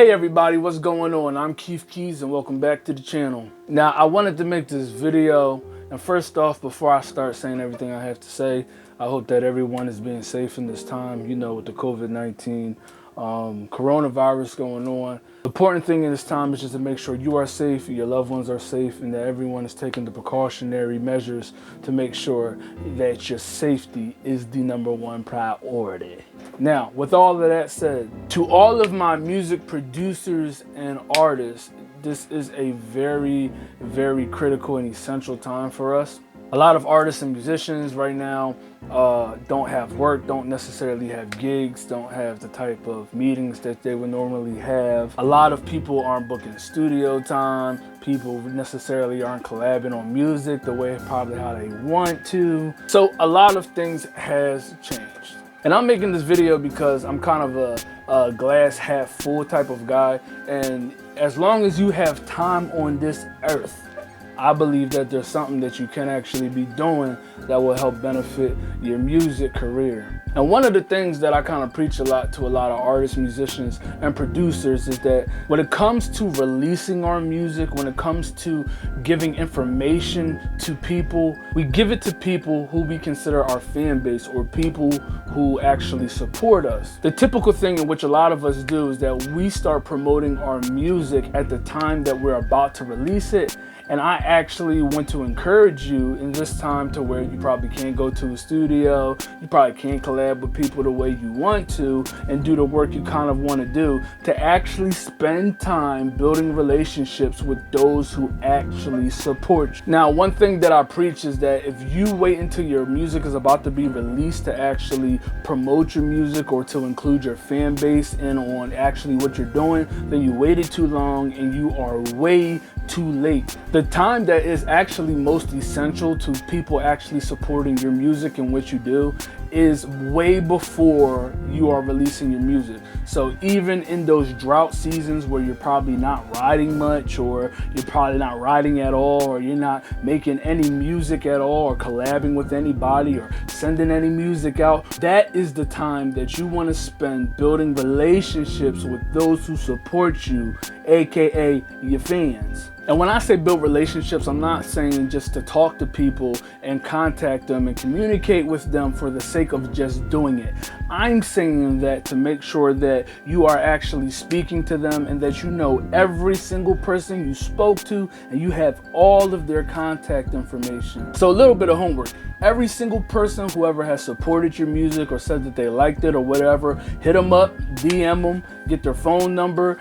Hey everybody, what's going on? I'm Keyz and welcome back to the channel. Now I wanted to make this video, and first off, before I start saying everything I have to say, I hope that everyone is being safe in this time, you know, with the COVID-19 coronavirus going on. The important thing in this time is just to make sure you are safe, your loved ones are safe, and that everyone is taking the precautionary measures to make sure that your safety is the #1 priority. Now, with all of that said, to all of my music producers and artists, this is a very, very critical and essential time for us. A lot of artists and musicians right now don't have work, don't necessarily have gigs, don't have the type of meetings that they would normally have. A lot of people aren't booking studio time. People necessarily aren't collabing on music the way probably how they want to. So a lot of things has changed. And I'm making this video because I'm kind of a glass half full type of guy. And as long as you have time on this earth, I believe that there's something that you can actually be doing that will help benefit your music career. And one of the things that I kind of preach a lot to a lot of artists, musicians, and producers is that when it comes to releasing our music, when it comes to giving information to people, we give it to people who we consider our fan base or people who actually support us. The typical thing in which a lot of us do is that we start promoting our music at the time that we're about to release it. And I actually want to encourage you in this time to where you probably can't go to a studio, you probably can't collab with people the way you want to and do the work you kind of want to do, to actually spend time building relationships with those who actually support you. Now, one thing that I preach is that if you wait until your music is about to be released to actually promote your music or to include your fan base in on actually what you're doing, then you waited too long and you are way too late. The time that is actually most essential to people actually supporting your music and what you do is way before you are releasing your music. So even in those drought seasons where you're probably not writing much, or you're probably not writing at all, or you're not making any music at all, or collabing with anybody, or sending any music out, that is the time that you want to spend building relationships with those who support you, aka your fans. And when I say build relationships, I'm not saying just to talk to people and contact them and communicate with them for the sake of just doing it. I'm saying that to make sure that you are actually speaking to them and that you know every single person you spoke to and you have all of their contact information. So a little bit of homework. Every single person who ever has supported your music or said that they liked it or whatever, hit them up, DM them, get their phone number,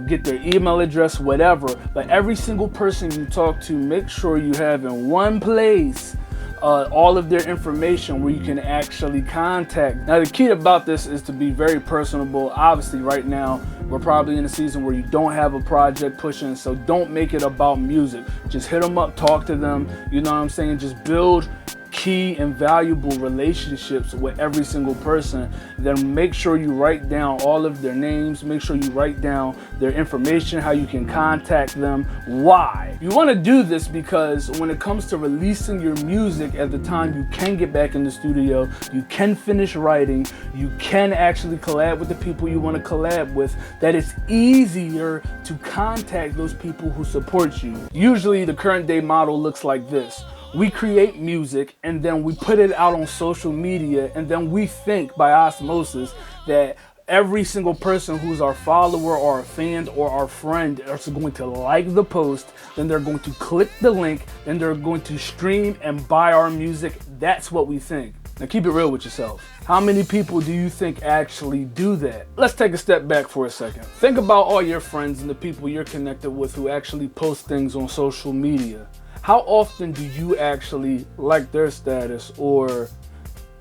get their email address, whatever. But every single person you talk to, make sure you have in one place all of their information where you can actually contact. Now the key about this is to be very personable. Obviously right now we're probably in a season where you don't have a project pushing, so don't make it about music. Just hit them up, talk to them, you know what I'm saying? Just build key and valuable relationships with every single person. Then make sure you write down all of their names, make sure you write down their information, how you can contact them. Why? You want to do this because when it comes to releasing your music at the time you can get back in the studio, you can finish writing, you can actually collab with the people you want to collab with, that it's easier to contact those people who support you. Usually the current day model looks like this. We create music and then we put it out on social media, and then we think by osmosis that every single person who's our follower or our fan or our friend is going to like the post, then they're going to click the link, then they're going to stream and buy our music. That's what we think. Now keep it real with yourself. How many people do you think actually do that? Let's take a step back for a second. Think about all your friends and the people you're connected with who actually post things on social media. How often do you actually like their status or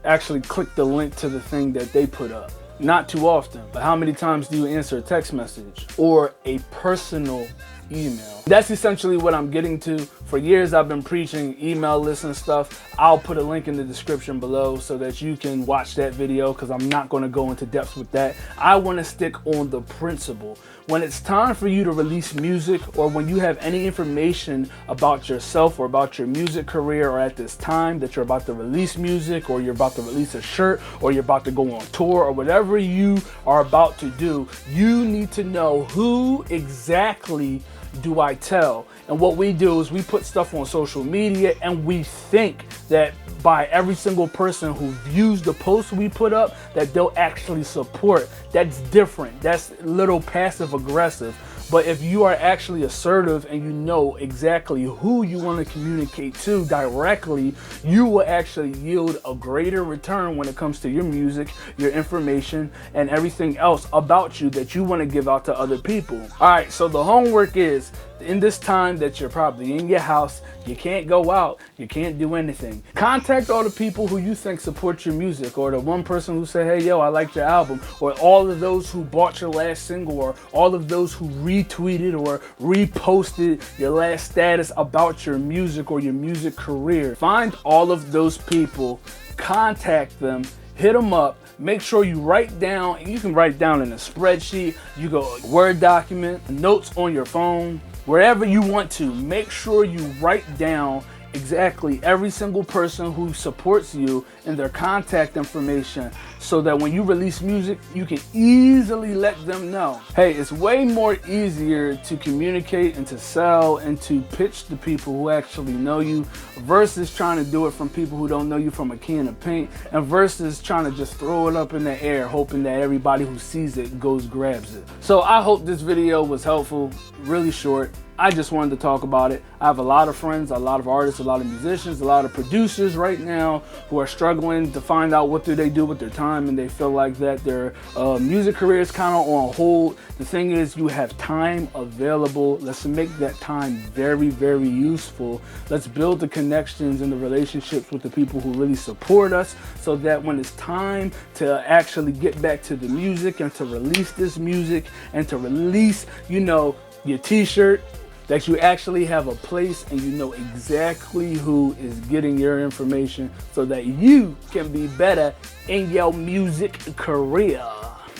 actually click the link to the thing that they put up? Not too often, but how many times do you answer a text message or a personal email? That's essentially what I'm getting to. For years I've been preaching email lists and stuff. I'll put a link in the description below so that you can watch that video, because I'm not going to go into depth with that. I want to stick on the principle. when it's time for you to release music, or when you have any information about yourself or about your music career, or at this time that you're about to release music, or you're about to release a shirt, or you're about to go on tour, or whatever you are about to do, you need to know who exactly do I tell. And what we do is we put stuff on social media, and we think that by every single person who views the post we put up that they'll actually support. That's different. That's a little passive aggressive. But if you are actually assertive and you know exactly who you want to communicate to directly, you will actually yield a greater return when it comes to your music, your information, and everything else about you that you want to give out to other people. All right, so the homework is, in this time that you're probably in your house, you can't go out, you can't do anything, contact all the people who you think support your music, or the one person who said, hey, yo, I liked your album, or all of those who bought your last single, or all of those who retweeted or reposted your last status about your music or your music career. Find all of those people, contact them, hit them up. Make sure you write down, and you can write down in a spreadsheet, you go Word document, notes on your phone, wherever you want to. Make sure you write down exactly every single person who supports you and their contact information, so that when you release music, you can easily let them know. Hey, it's way more easier to communicate and to sell and to pitch to people who actually know you, versus trying to do it from people who don't know you from a can of paint, and versus trying to just throw it up in the air hoping that everybody who sees it goes grabs it. So I hope this video was helpful. Really short. I just wanted to talk about it. I have a lot of friends, a lot of artists, a lot of musicians, a lot of producers right now who are struggling to find out what do they do with their time, and they feel like that their music career is kind of on hold. The thing is, you have time available. Let's make that time very, very useful. Let's build the connections and the relationships with the people who really support us, so that when it's time to actually get back to the music and to release this music and to release, you know, your t-shirt, that you actually have a place and you know exactly who is getting your information, so that you can be better in your music career.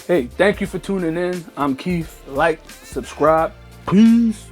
Hey, thank you for tuning in. I'm Keef. Like, subscribe. Peace.